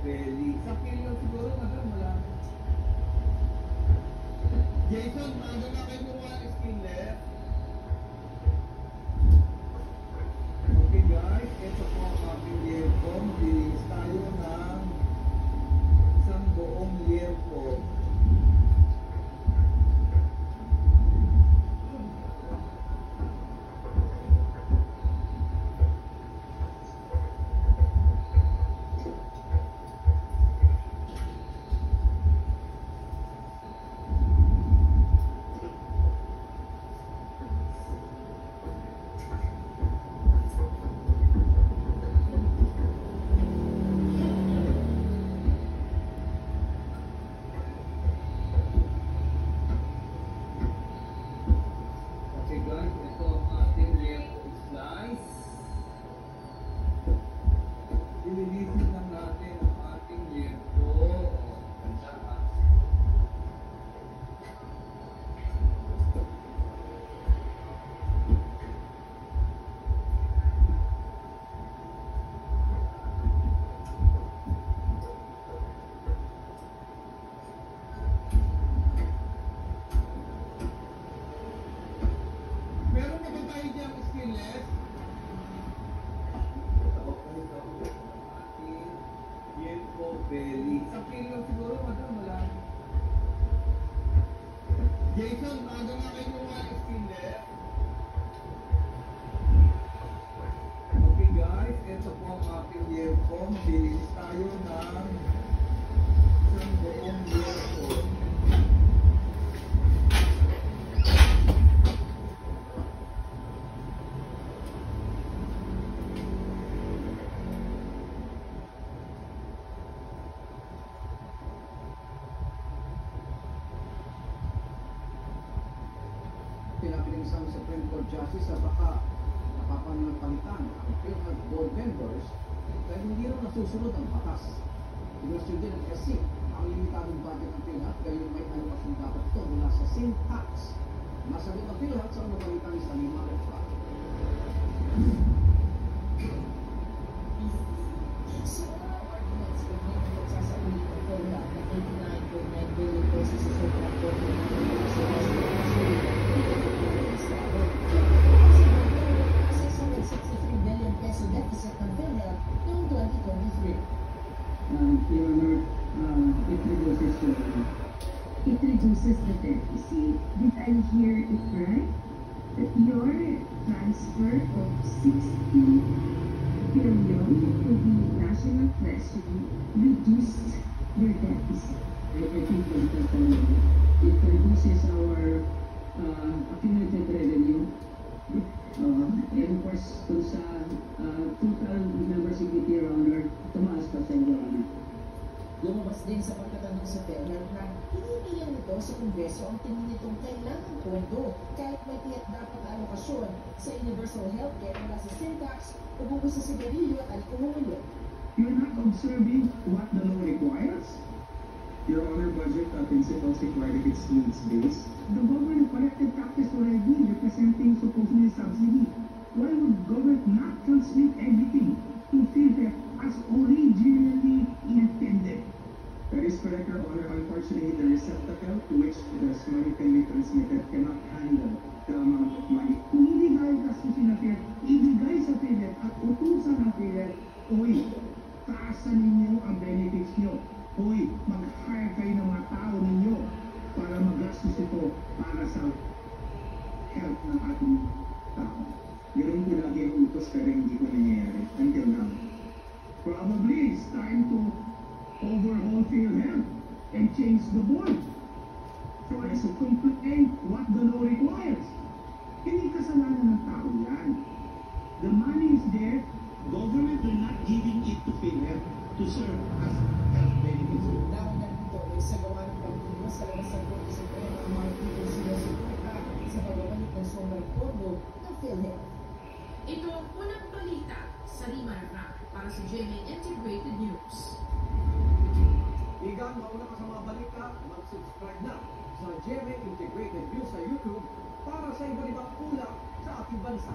belly. Sa kilo siguro, madam, wala. Jason, maga na kayo kumuha ng skinless. Okay guys, ito po ang ating earphone. Bilis tayo ng isang buong earphone. Ililisin lang natin ang ating earphone. Ganda ha. Meron na ba tayo diyang skinless? Belly. Sa kilo siguro, madam, wala. Jason, maga na kayo kumuha ng skinless. Okay guys, ito po ang ating earphone. Bilis tayo ng isang buong earphone. Pinapiling isang Supreme Court Justice sa baka nakapangpalitan ang PhilHealth board members dahil hindi rin nasusunod ang batas. Pinasyon din kasi ang limitadong budget ng PhilHealth gayon may alokasyon dapat ito mula sa same tax. Masagot ang PhilHealth sa umabalitan ni Salima Refat. So, arguments for me na nagsasauli ng PhilHealth na 89.9 billion pesos sa sobrang peso deficit ng PhilHealth noong 2023. Your Honor, it reduces the deficit. Did I hear it right? That your transfer of 60 billion to the National Treasury reduced your deficit. I think that it reduces our accumulated revenue. And of course, kung sa total member security, Your Honor, tumaas pa sa Your Honor. Lumabas din sa pagtatanong sa PhilHealth na hinihiling nito sa Kongreso ang tingin nitong kailangan pondo kahit may tiyak dapat na alokasyon sa universal healthcare mula sa sin tax o bubo sa sigarilyo at alkohol. You're not observing what the law requires? Your Honor, budget principles require that it's needs-based. The government collected taxes already, representing supposedly subsidy. Why would government not transmit everything to PhilHealth as originally intended? That is correct, Your Honor. Unfortunately, the receptacle to which this money can be transmitted cannot handle the amount of money. Kung hindi tayo gastusin na PhilHealth, ibigay sa PhilHealth at utusan ng PhilHealth, uy, taasan ninyo ang benefits nyo. Uy, mag-hire kayo ng mga tao ninyo para mag-gastos ito para sa health ng ating tao. Ganoon po lagi ang utos pero hindi ko nangyayari until now. Probably it's time to overhaul PhilHealth and change the board. So as to complain what the law requires. Hindi kasalanan ng tao yan. The money is there. Government will not giving it to PhilHealth to serve as health benefits. Dahil na dito ay sa gawa ng pagtulos sa labas ng Korte Suprema ang mga pitong sinusuporta sa pagbabalik ng sobrang pondo ng PhilHealth. Ito ang unang balita sa Rima na para sa GMA Integrated News. Igang mauna ka sa mga balita, mag-subscribe na sa GMA Integrated News sa YouTube para sa iba't ibang ulat sa ating bansa.